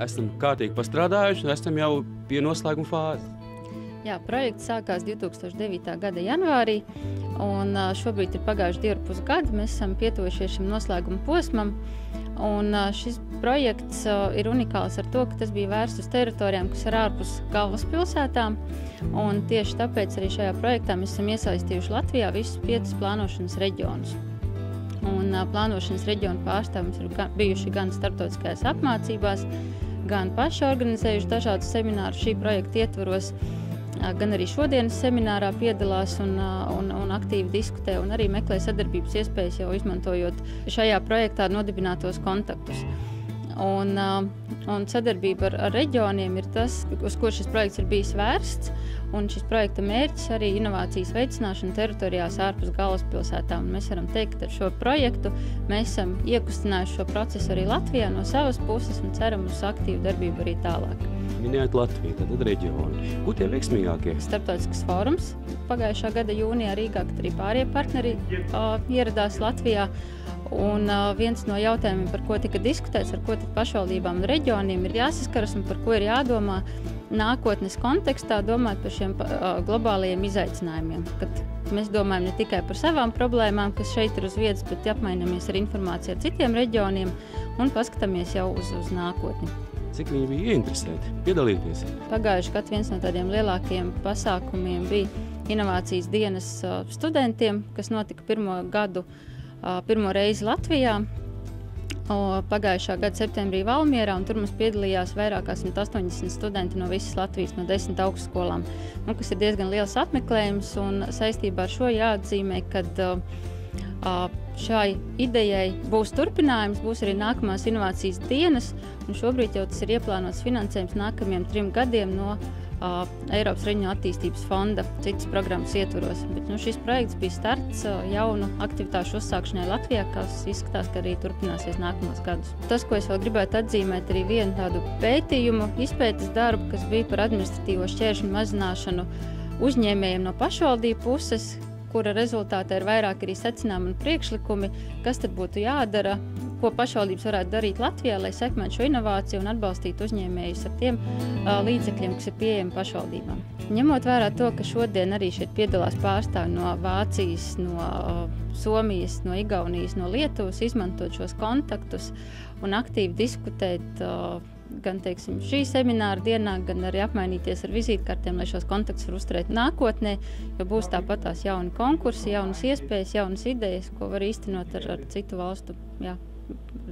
esam kārtīgi pastrādājuši un esam jau pie noslēguma fāzes. Jā, projekts sākās 2009. gada janvārī, un šobrīd ir pagājuši 2,5 gadi. Mēs esam pietuvušies šim noslēguma posmam, un šis projekts ir unikāls ar to, ka tas bija vērsts uz teritorijām, kas ir ārpus galvaspilsētām, un tieši tāpēc arī šajā projektā mēs esam iesaistījuši Latvijā visus 5 plānošanas reģionus. Un plānošanas reģionu pārstāvji mums ir bijuši gan starptautiskajās apmācībās, gan paši organizējuši dažādus seminārus šī projekta ietvaros, gan arī šodienas seminārā piedalās un aktīvi diskutē un arī meklē sadarbības iespējas, jau izmantojot šajā projektā nodibinātos kontaktus. Un sadarbība ar reģioniem ir tas, uz ko šis projekts ir bijis vērsts, un šis projekta mērķis arī inovācijas veicināšana teritorijās ārpus galvaspilsētām. Un mēs varam teikt, ka ar šo projektu mēs esam iekustinājuši šo procesu arī Latvijā no savas puses un ceram uz aktīvu darbību arī tālāk. Minējot Latviju, tad reģioni. Kur tie veiksmīgākie? Starptautisks fórums pagājušā gada jūnijā Rīgā, kad arī pārējie partneri ieradās Latvijā. Un viens no jautājumiem, par ko tika diskutēts, ar ko tad pašvaldībām un reģioniem ir jāsaskaras un par ko ir jādomā nākotnes kontekstā, domājot par šiem globālajiem izaicinājumiem. Kad mēs domājam ne tikai par savām problēmām, kas šeit ir uz vietas, bet apmainamies ar informāciju ar citiem reģioniem un paskatāmies jau uz nākotni. Cik viņi bija ieinteresēti piedalīties? Pagājuši gadu viens no tādiem lielākiem pasākumiem bija inovācijas dienas studentiem, kas notika pirmo reizi Latvijā. Pagājušā gada septembrī Valmierā, un tur mums piedalījās vairāk kā 180 studenti no visas Latvijas, no 10 augstskolām, kas ir diezgan liels apmeklējums, un saistībā ar šo jāatzīmē, kad šai idejai būs turpinājums, būs arī nākamās inovācijas dienas, un šobrīd jau tas ir ieplānots finansējums nākamajiem 3 gadiem no Eiropas Reģionu attīstības fonda citas programmas ietvaros. Bet šis projekts bija starts jaunu aktivitāšu uzsākšanai Latvijā, kas izskatās, ka arī turpināsies nākamos gadus. Tas, ko es vēl gribētu atzīmēt, arī vienu tādu pētījumu, izpētes darbu, kas bija par administratīvo šķēršļu mazināšanu uzņēmējiem no pašvaldību puses, kura rezultātā ir vairāk arī secinājumi un priekšlikumi, kas tad būtu jādara, ko pašvaldības varētu darīt Latvijā, lai sekmētu šo inovāciju un atbalstītu uzņēmējus ar tiem līdzekļiem, kas ir pieejami pašvaldībām. Ņemot vērā to, ka šodien arī šeit piedalās pārstāvji no Vācijas, no Somijas, no Igaunijas, no Lietuvas, izmantot šos kontaktus un aktīvi diskutēt gan, teiksim, šī semināra dienā, gan arī apmainīties ar vizītkartēm, lai šos kontaktus var uzturēt nākotnē, jo būs tāpat tās jauni konkursi, jaunas iespējas, jaunas idejas, ko var īstenot ar citu valstu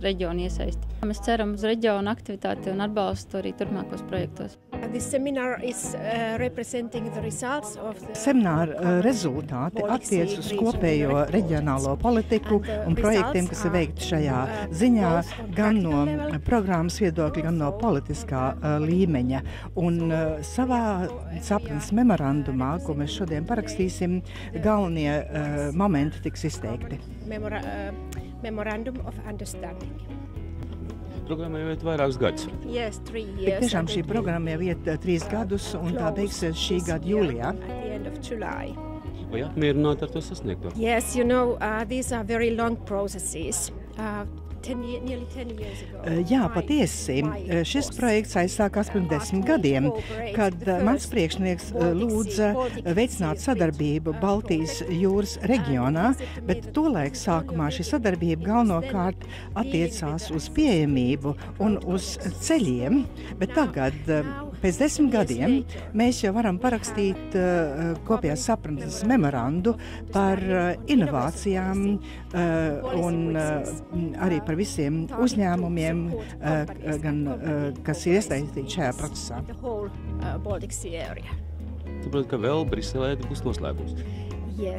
reģionu iesaisti. Mēs ceram uz reģionu aktivitāti un atbalstu arī turpmākos projektos. Semināra rezultāti attiec uz kopējo reģionālo politiku un projektiem, kas ir veikti šajā ziņā, gan no programmas viedokļa, gan no politiskā līmeņa. Un savā sapratnes memorandumā, ko mēs šodien parakstīsim, galvenie momenti tiks izteikti. Memorandum of Understanding. Programma jau iet vairākus gadus. Yes, 3 years. Tiešām šī programma jau iet 3 gadus, un tā beigsies šī gada jūlijā. Vai apmierināti ar to sasniegto? Yes, these are very long processes. Nearly 10 years ago. Jā, patiesi. Šis projekts aizsākās pirms 10 gadiem, kad mans priekšnieks lūdza veicināt sadarbību Baltijas jūras reģionā, bet tolaik sākumā šī sadarbība galvenokārt attiecās uz pieejamību un uz ceļiem, bet tagad, pēc 10 gadiem, mēs jau varam parakstīt kopējās sapratnes memorandu par inovācijām un arī par visiem uzņēmumiem, kas ir iesaistīti šajā procesā. Saprotu, ka vēl Briselē būs noslēgums. Jā,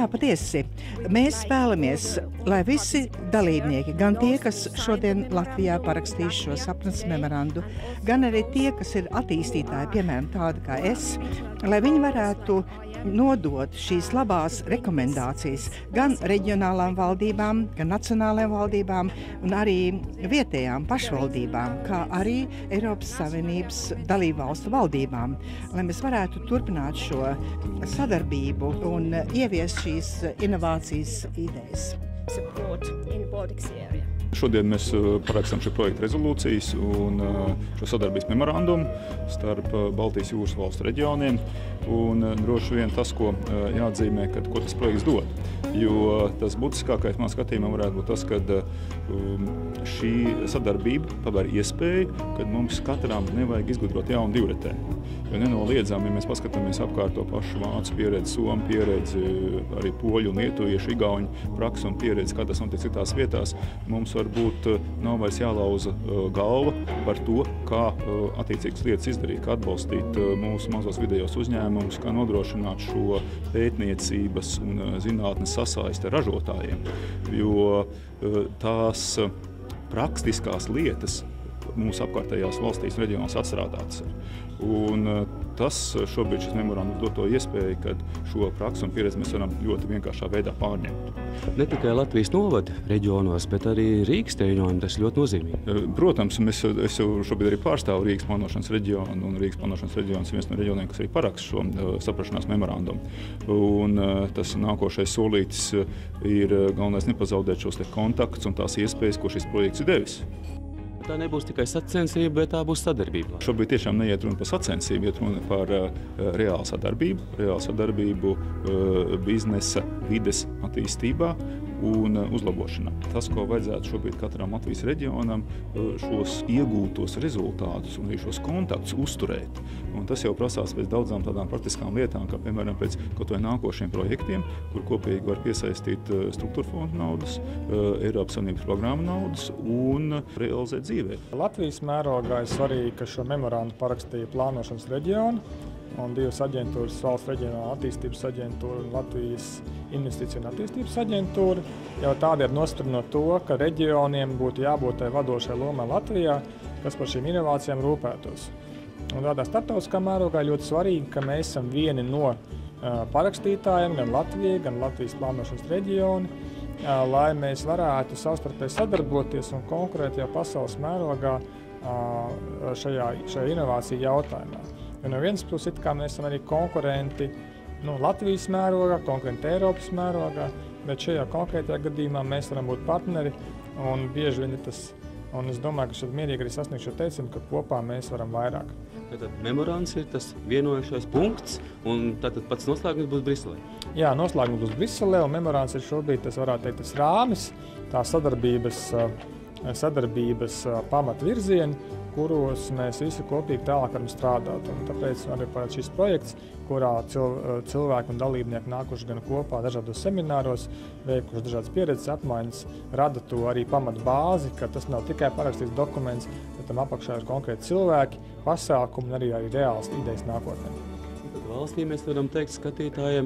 patiesi. Mēs vēlamies, lai visi dalībnieki, gan tie, kas šodien Latvijā parakstīs šo sapratnes memorandu, gan arī tie, kas ir attīstītāji, piemēram, tādi kā es, lai viņi varētu nodot šīs labās rekomendācijas gan reģionālām valdībām, gan nacionālajām valdībām un arī vietējām pašvaldībām, kā arī Eiropas Savienības dalībvalstu valdībām, lai mēs varētu turpināt šo sadarbību un ieviest šīs inovācijas idejas. Support in Baltic area. Šodien mēs parakstām šī projekta rezolūcijas un šo sadarbības memorandumu starp Baltijas jūras valstu reģioniem. Un droši vien tas, ko jāatzīmē, ko tas projekts dod. Jo tas būtiskākais man skatījumā varētu būt tas, ka šī sadarbība paver iespēju, ka mums katram nevajag izgudrot jaunu divretēni. Jo nenoliedzami, ja mēs paskatāmies apkārt to pašu vācu pieredzi, somu pieredzi, arī poļu un lietuviešu, igauņu praksu un pieredzi, kā tas notiek citās vietās, mums varbūt nav vairs jālauza galva par to, kā attiecīgas lietas izdarīt, kā atbalstīt mūsu mazos vidējos uzņēmumus, kā nodrošināt šo pētniecības un zinātnes sasaisti ar ražotājiem. Jo tās praktiskās lietas mūsu apkārtējās valstīs un reģionos atstrādātas. Un tas šobrīd šis memorandums dod to iespēju, ka šo praksu un pieredzi mēs varam ļoti vienkāršā veidā pārņemt. Ne tikai Latvijas novada reģionos, bet arī Rīgas reģioniem tas ļoti nozīmīgi. Protams, es jau šobrīd arī pārstāvu Rīgas plānošanas reģionu, un Rīgas plānošanas reģions ir viens no reģioniem, kas arī paraksta šo saprašanās memorandumu. Un tas nākošais solītis ir galvenais nepazaudēt šos kontaktus un tās iespējas, ko šis projekts ir devis. Tā nebūs tikai sacensība, bet tā būs sadarbība. Šobrīd tiešām neiet runa par sacensību, iet runa par reālu sadarbību biznesa, vides attīstībā un uzlabošanā. Tas, ko vajadzētu šobrīd katram Latvijas reģionam, šos iegūtos rezultātus un arī šos kontaktus uzturēt. Un tas jau prasās pēc daudzām tādām praktiskām lietām, kā piemēram pēc kaut vai nākošiem projektiem, kur kopīgi var piesaistīt struktūra fondu naudas, Eiropas Savienības programmu naudas un realizēt dzīvē. Latvijas mērogā ir svarīgi, ka šo memorandu parakstīja plānošanas reģioni un divas aģentūras, Valsts reģionāla attīstības aģentūra un Latvijas investīciju un attīstības aģentūra. Jau tādi ir nostiprinot to, ka reģioniem būtu jābūt tai vadošai lomai Latvijā, kas par šīm inovācijām rūpētos. Un tādā starptautiskā mērogā ļoti svarīgi, ka mēs esam vieni no parakstītājiem, gan Latvijai, gan Latvijas plānošanas reģioni, lai mēs varētu savstarpēji sadarboties un konkurēt jau pasaules mērogā šajā inovāciju jautājumā. Jo no vienas puses, kā mēs esam arī konkurenti Latvijas mērogā, konkurenti Eiropas mērogā, bet šajā konkrētajā gadījumā mēs varam būt partneri un bieži vien ir tas. Un es domāju, ka šeit mierīgi arī sasniegt šo teicienu, ka kopā mēs varam vairāk. Tātad memorands ir tas vienojušais punkts, un tātad pats noslēgums būs Briselē. Jā, noslēgums būs Briselē, un memorands ir šobrīd, tas varētu teikt, tas rāmis, tā sadarbības pamatvirzieni, kuros mēs visi kopīgi tālāk varam strādāt. Un tāpēc arī šis projekts, kurā cilvēki un dalībnieki nākuši gan kopā dažādos semināros, veikuši dažādas pieredzes apmaiņas, rada to arī pamatu bāzi, ka tas nav tikai parakstīts dokuments, bet tam apakšā ir konkrēti cilvēki, pasākumi un arī reāls idejas nākotnē. Tad valstī mēs varam teikt skatītājiem,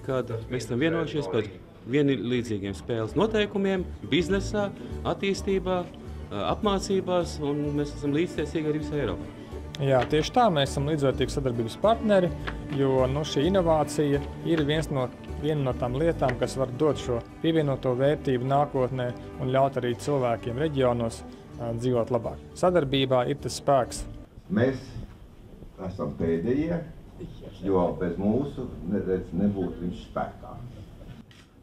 ka mēs esam vienojušies par vienlīdzīgiem spēles noteikumiem, biznesā, attīstībā, apmācībās, un mēs esam līdztiesīgi arī visai Eiropai. Jā, tieši tā, mēs esam līdzvērtīgi sadarbības partneri, jo šī inovācija ir viena no tām lietām, kas var dot šo pievienoto vērtību nākotnē un ļaut arī cilvēkiem reģionos dzīvot labāk. Sadarbībā ir tas spēks. Mēs esam pēdējie, jo bez mūsu nebūtu viņš spēkā.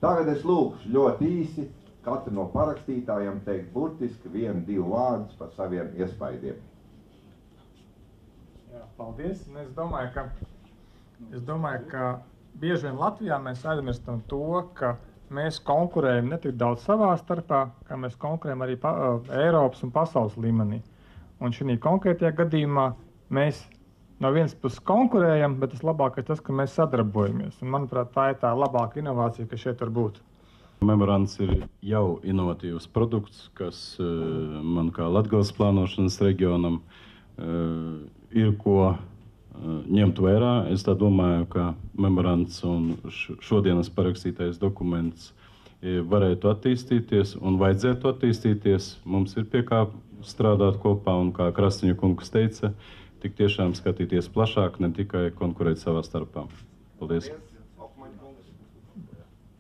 Tagad es lūkšu ļoti īsi katru no parakstītājiem teikt burtiski 1-2 vārdus par saviem iespaidiem. Jā, paldies. Es domāju, ka bieži vien Latvijā mēs aizmirstam to, ka mēs konkurējam ne tik daudz savā starpā, kā mēs konkurējam arī Eiropas un pasaules līmenī. Un šī konkrētajā gadījumā mēs no vienas puses konkurējam, bet tas labākais ir tas, ka mēs sadarbojamies. Un, manuprāt, tā ir tā labāka inovācija, kas šeit var būt. Memorands ir jau inovatīvs produkts, kas man kā Latgales plānošanas reģionam ir ko ņemt vērā. Es tā domāju, ka memorands un šodienas parakstītais dokuments varētu attīstīties un vajadzētu attīstīties. Mums ir pie kā strādāt kopā un, kā Krastiņa kungs teica, tik tiešām skatīties plašāk, ne tikai konkurēt savā starpā. Paldies!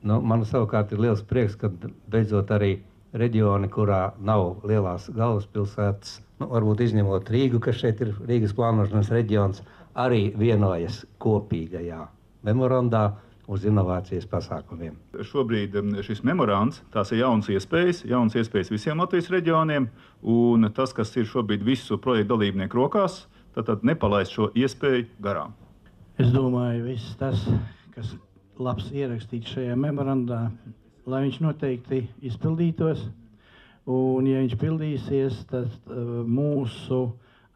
Man savukārt ir liels prieks, ka beidzot arī reģioni, kurā nav lielās galvaspilsētas, varbūt izņemot Rīgu, kas šeit ir Rīgas plānošanas reģions, arī vienojas kopīgajā memorandā, uz inovācijas pasākumiem. Šobrīd šis memorands, tās ir jaunas iespējas visiem Latvijas reģioniem, un tas, kas ir šobrīd visu projektu dalībnieku rokās, tad nepalaist šo iespēju garām. Es domāju, viss tas, kas labs ierakstīts šajā memorandā, lai viņš noteikti izpildītos, un ja viņš pildīsies, tad mūsu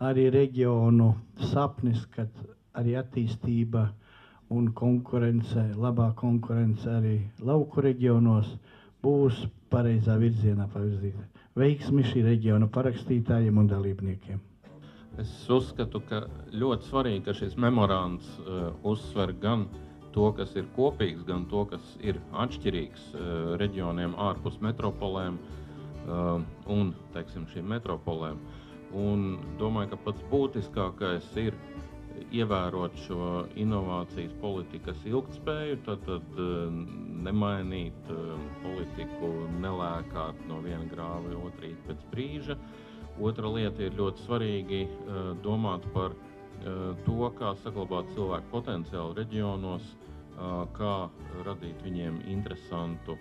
arī reģionu sapnis, kad arī attīstība un konkurence, labā konkurence arī lauku reģionos būs pareizā virzienā pavirzīta. Veiksmi šī reģiona parakstītājiem un dalībniekiem. Es uzskatu, ka ļoti svarīgi, ka šis memorands uzsver gan to, kas ir kopīgs, gan to, kas ir atšķirīgs reģioniem ārpus metropolēm un, teiksim, šīm metropolēm. Un domāju, ka pats būtiskākais ir ievērot šo inovācijas politikas ilgtspēju, tad nemainīt politiku, nelēkāt no viena grāva otrīt pēc brīža. Otra lieta ir ļoti svarīgi domāt par to, kā saglabāt cilvēku potenciālu reģionos, kā radīt viņiem interesantu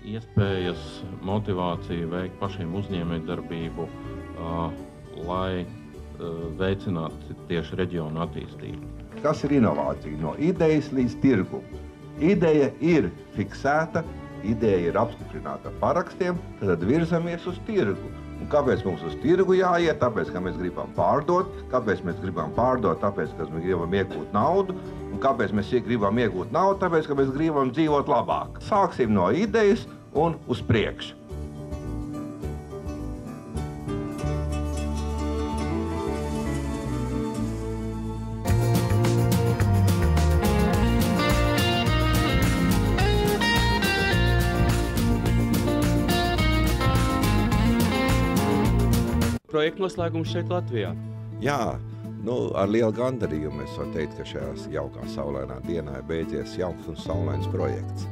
iespējas, motivāciju veikt pašiem uzņēmējdarbību, lai veicināt tieši reģionu attīstību. Kas ir inovācija? No idejas līdz tirgumu. Ideja ir fiksēta, ideja ir apstiprināta ar parakstiem, tad virzamies uz tirgu. Un kāpēc mums uz tirgu jāiet? Tāpēc, ka mēs gribam pārdot. Kāpēc mēs gribam pārdot? Tāpēc, ka mēs gribam iegūt naudu. Un kāpēc mēs gribam iegūt naudu? Tāpēc, ka mēs gribam dzīvot labāk. Sāksim no idejas un uz priekšu. Projektu noslēgums šeit Latvijā. Jā, ar lielu gandarījumu es varu teikt, ka šajā jaukā saulainā dienā ir beidzies jauks un saulains projekts.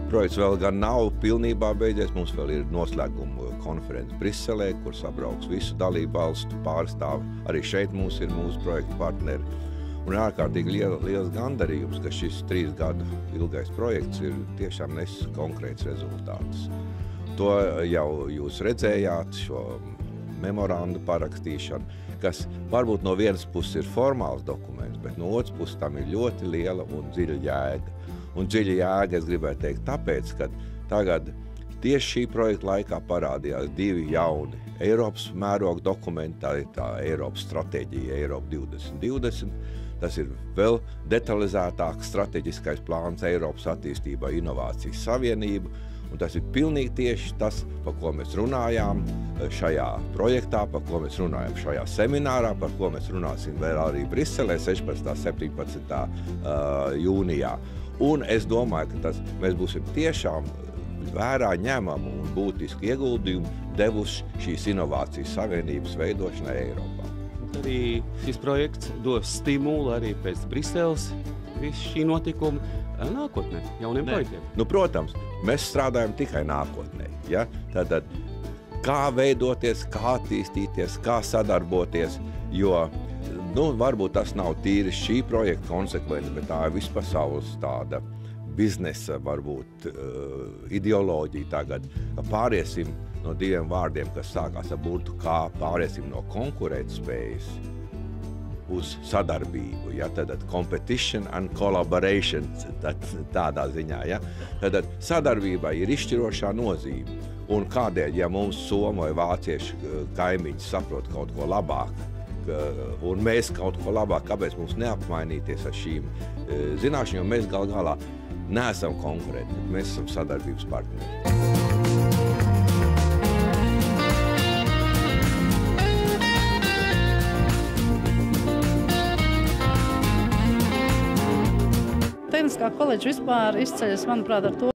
Projekts vēl gan nav pilnībā beidzies, mums vēl ir noslēguma konference Briselē, kur sabrauks visu dalību valstu pārstāvi. Arī šeit mums ir mūsu projektu partneri. Un ārkārtīgi liels gandarījums, ka šis 3 gadu ilgais projekts ir tiešām nesis konkrēts rezultātus. To jau jūs redzējāt, šo memorandu parakstīšanu, kas varbūt no vienas puses ir formāls dokuments, bet no otras puses tam ir ļoti liela un dziļa jēga. Un dziļa jēga, es gribētu teikt, tāpēc, ka tagad tieši šī projekta laikā parādījās 2 jauni Eiropas mēroga dokumenti, tā ir tā Eiropas stratēģija Eiropa 2020. Tas ir vēl detalizētāks strateģiskais plāns Eiropas attīstībā Inovācijas Savienību. Un tas ir pilnīgi tieši tas, par ko mēs runājām šajā projektā, par ko mēs runājam šajā seminārā, par ko mēs runāsim vēl arī Briselē 16. un 17. jūnijā. Un es domāju, ka mēs būsim tiešām vērā ņemamu un būtisku ieguldījumu devuši šīs Inovācijas Savienības veidošanai Eiropā. Arī šis projekts dos stimulu arī pēc Briseles visu šī notikuma nākotnē, jauniem projektiem. Protams, mēs strādājam tikai nākotnē. Ja? Tātad, kā veidoties, kā attīstīties, kā sadarboties, jo varbūt tas nav tīri šī projekta konsekvence, bet tā ir vispasaules tāda biznesa, varbūt ideoloģija tagad. Pāriesim no 2 vārdiem, kas sākās ar burtu kā, pāriesim no konkurētspējas uz sadarbību, ja, tad competition and collaboration, tādā ziņā, ja. Tad sadarbībai ir izšķirošā nozīme. Un kādēļ, ja mums somu vai vāciešu kaimiņi saprot kaut ko labāk, un mēs kaut ko labāk, kāpēc mums neapmainīties ar šīm zināšanām, jo mēs galā neesam konkurenti, mēs esam sadarbības partneri. Tehniskā koledža vispār izceļas, manuprāt, ar to,